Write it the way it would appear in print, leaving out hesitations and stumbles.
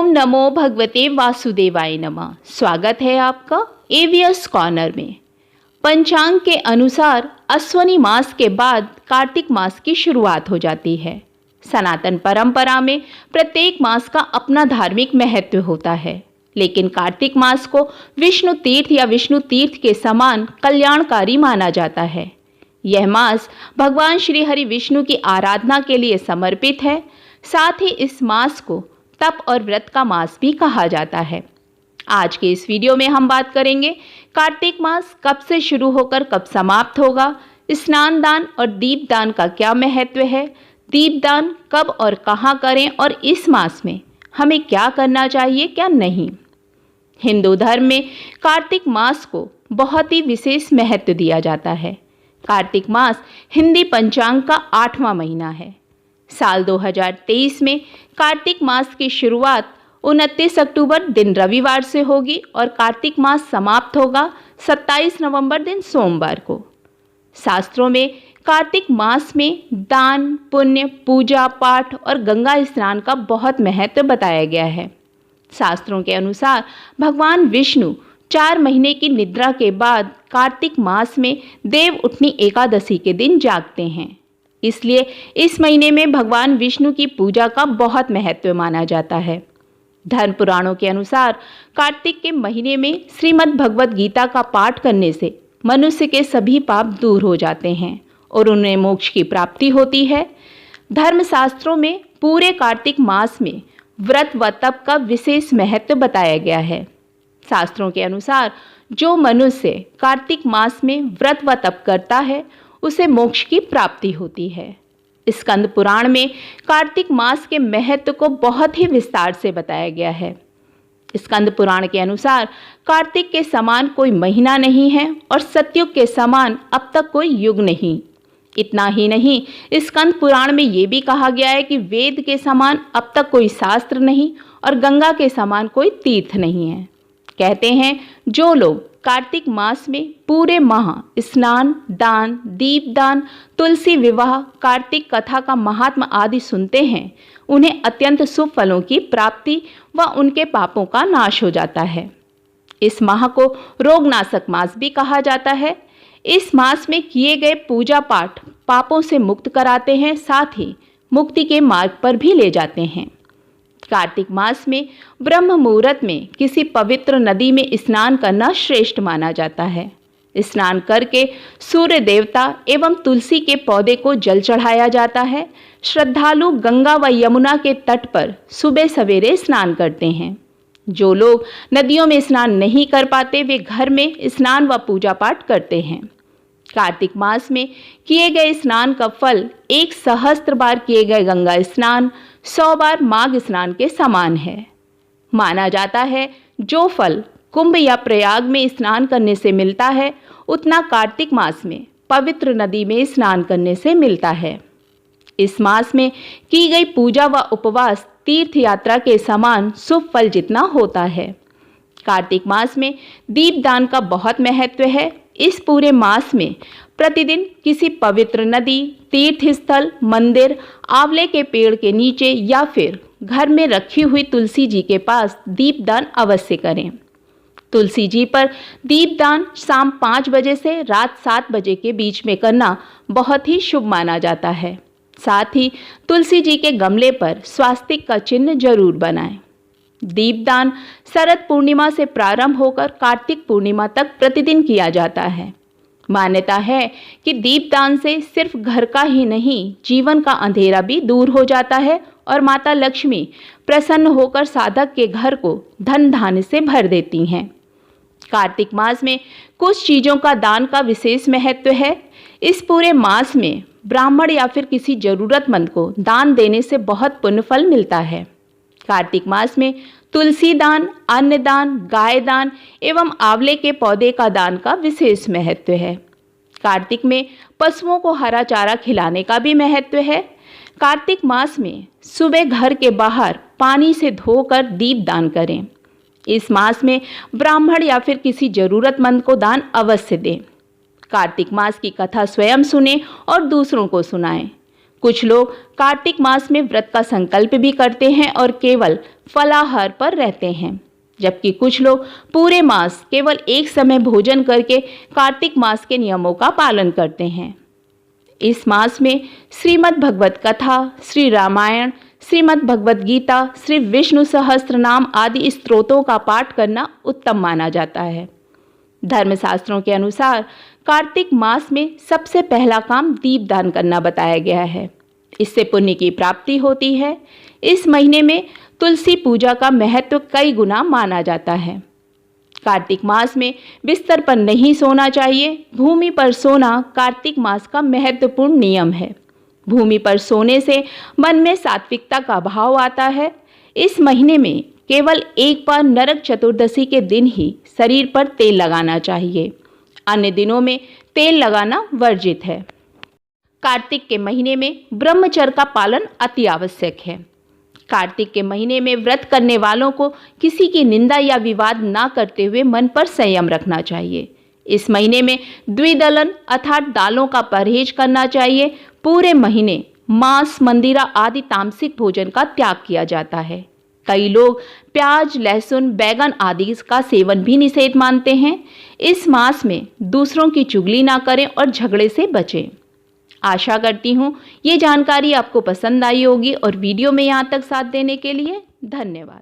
ओम नमो भगवते वासुदेवाय नमः। स्वागत है आपका एवीएस कॉर्नर में। पंचांग के अनुसार अश्वनी मास के बाद कार्तिक मास की शुरुआत हो जाती है। सनातन परंपरा में प्रत्येक मास का अपना धार्मिक महत्व होता है, लेकिन कार्तिक मास को विष्णु तीर्थ या विष्णु तीर्थ के समान कल्याणकारी माना जाता है। यह मास भगवान श्री हरि विष्णु की आराधना के लिए समर्पित है। साथ ही इस मास को तप और व्रत का मास भी कहा जाता है। आज के इस वीडियो में हम बात करेंगे कार्तिक मास कब से शुरू होकर कब समाप्त होगा, स्नान दान और दीपदान का क्या महत्व है, दीपदान कब और कहाँ करें और इस मास में हमें क्या करना चाहिए क्या नहीं। हिंदू धर्म में कार्तिक मास को बहुत ही विशेष महत्व दिया जाता है। कार्तिक मास हिंदी पंचांग का 8वां महीना है। साल 2023 में कार्तिक मास की शुरुआत 29 अक्टूबर दिन रविवार से होगी और कार्तिक मास समाप्त होगा 27 नवंबर दिन सोमवार को। शास्त्रों में कार्तिक मास में दान, पुण्य, पूजा पाठ और गंगा स्नान का बहुत महत्व बताया गया है। शास्त्रों के अनुसार भगवान विष्णु 4 महीने की निद्रा के बाद कार्तिक मास में देव उठनी एकादशी के दिन जागते हैं। इसलिए इस महीने में भगवान विष्णु की पूजा का बहुत महत्व माना जाता है। धर्म पुराणों के अनुसार कार्तिक के महीने में श्रीमद् भगवद गीता का पाठ करने से मनुष्य के सभी पाप दूर हो जाते हैं और उन्हें मोक्ष की प्राप्ति होती है। धर्मशास्त्रों में पूरे कार्तिक मास में व्रत व तप का विशेष महत्व बताया गया है। शास्त्रों के अनुसार जो मनुष्य कार्तिक मास में व्रत व तप करता है उसे मोक्ष की प्राप्ति होती है। स्कंद पुराण में कार्तिक मास के महत्व को बहुत ही विस्तार से बताया गया है। स्कंद पुराण के अनुसार कार्तिक के समान कोई महीना नहीं है और सतयुग के समान अब तक कोई युग नहीं। इतना ही नहीं, स्कंद पुराण में ये भी कहा गया है कि वेद के समान अब तक कोई शास्त्र नहीं और गंगा के समान कोई तीर्थ नहीं है। कहते हैं जो लोग कार्तिक मास में पूरे माह स्नान, दान, दीपदान, तुलसी विवाह, कार्तिक कथा का महात्मा आदि सुनते हैं, उन्हें अत्यंत शुभ फलों की प्राप्ति व उनके पापों का नाश हो जाता है। इस माह को रोगनाशक मास भी कहा जाता है। इस मास में किए गए पूजा पाठ पापों से मुक्त कराते हैं, साथ ही मुक्ति के मार्ग पर भी ले जाते हैं। कार्तिक मास में ब्रह्म मुहूर्त में किसी पवित्र नदी में स्नान करना श्रेष्ठ माना जाता है। स्नान करके सूर्य देवता एवं तुलसी के पौधे को जल चढ़ाया जाता है। श्रद्धालु गंगा व यमुना के तट पर सुबह सवेरे स्नान करते हैं। जो लोग नदियों में स्नान नहीं कर पाते वे घर में स्नान व पूजा पाठ करते हैं। कार्तिक मास में किए गए स्नान का फल 1 सहस्त्र बार किए गए गंगा स्नान 100 बार माघ स्नान के समान है। माना जाता है जो फल कुंभ या प्रयाग में स्नान करने से मिलता है उतना कार्तिक मास में पवित्र नदी में स्नान करने से मिलता है। इस मास में की गई पूजा व उपवास तीर्थ यात्रा के समान शुभ फल जितना होता है। कार्तिक मास में दीपदान का बहुत महत्व है। इस पूरे मास में प्रतिदिन किसी पवित्र नदी, तीर्थ स्थल, मंदिर, आंवले के पेड़ के नीचे या फिर घर में रखी हुई तुलसी जी के पास दीपदान अवश्य करें। तुलसी जी पर दीपदान शाम 5 बजे से रात 7 बजे के बीच में करना बहुत ही शुभ माना जाता है। साथ ही तुलसी जी के गमले पर स्वास्तिक का चिन्ह जरूर बनाएं। दीपदान शरद पूर्णिमा से प्रारंभ होकर कार्तिक पूर्णिमा तक प्रतिदिन किया जाता है। मान्यता है कि दीपदान से सिर्फ घर का ही नहीं जीवन का अंधेरा भी दूर हो जाता है और माता लक्ष्मी प्रसन्न होकर साधक के घर को धन धान्य से भर देती हैं। कार्तिक मास में कुछ चीज़ों का दान का विशेष महत्व है। इस पूरे मास में ब्राह्मण या फिर किसी जरूरतमंद को दान देने से बहुत पुण्य फल मिलता है। कार्तिक मास में तुलसी दान, अन्न दान, गाय दान एवं आंवले के पौधे का दान का विशेष महत्व है। कार्तिक में पशुओं को हरा चारा खिलाने का भी महत्व है। कार्तिक मास में सुबह घर के बाहर पानी से धोकर दीप दान करें। इस मास में ब्राह्मण या फिर किसी जरूरतमंद को दान अवश्य दें। कार्तिक मास की कथा स्वयं सुने और दूसरों को सुनाएं। कुछ लोग कार्तिक मास में व्रत का संकल्प भी करते हैं और केवल फलाहार पर रहते हैं, जबकि कुछ लोग पूरे मास केवल एक समय भोजन करके कार्तिक मास के नियमों का पालन करते हैं। इस मास में श्रीमद् भगवत कथा, श्री रामायण, श्रीमद् भगवत गीता, श्री विष्णु सहस्त्रनाम आदि स्तोत्रों का पाठ करना उत्तम माना जाता है। धर्मशास्त्रों के अनुसार कार्तिक मास में सबसे पहला काम दीपदान करना बताया गया है। इससे पुण्य की प्राप्ति होती है। इस महीने में तुलसी पूजा का महत्व कई गुना माना जाता है। कार्तिक मास में बिस्तर पर नहीं सोना चाहिए। भूमि पर सोना कार्तिक मास का महत्वपूर्ण नियम है। भूमि पर सोने से मन में सात्विकता का भाव आता है। इस महीने में केवल एक बार नरक चतुर्दशी के दिन ही शरीर पर तेल लगाना चाहिए। अन्य दिनों में तेल लगाना वर्जित है। कार्तिक के महीने में ब्रह्मचर्य का पालन अति आवश्यक है। कार्तिक के महीने में व्रत करने वालों को किसी की निंदा या विवाद ना करते हुए मन पर संयम रखना चाहिए। इस महीने में द्विदलन अर्थात दालों का परहेज करना चाहिए। पूरे महीने मांस, मंदिरा आदि तामसिक भोजन का त्याग किया जाता है। कई लोग प्याज, लहसुन, बैगन आदि का सेवन भी निषेध मानते हैं। इस मास में दूसरों की चुगली ना करें और झगड़े से बचें। आशा करती हूँ ये जानकारी आपको पसंद आई होगी और वीडियो में यहाँ तक साथ देने के लिए धन्यवाद।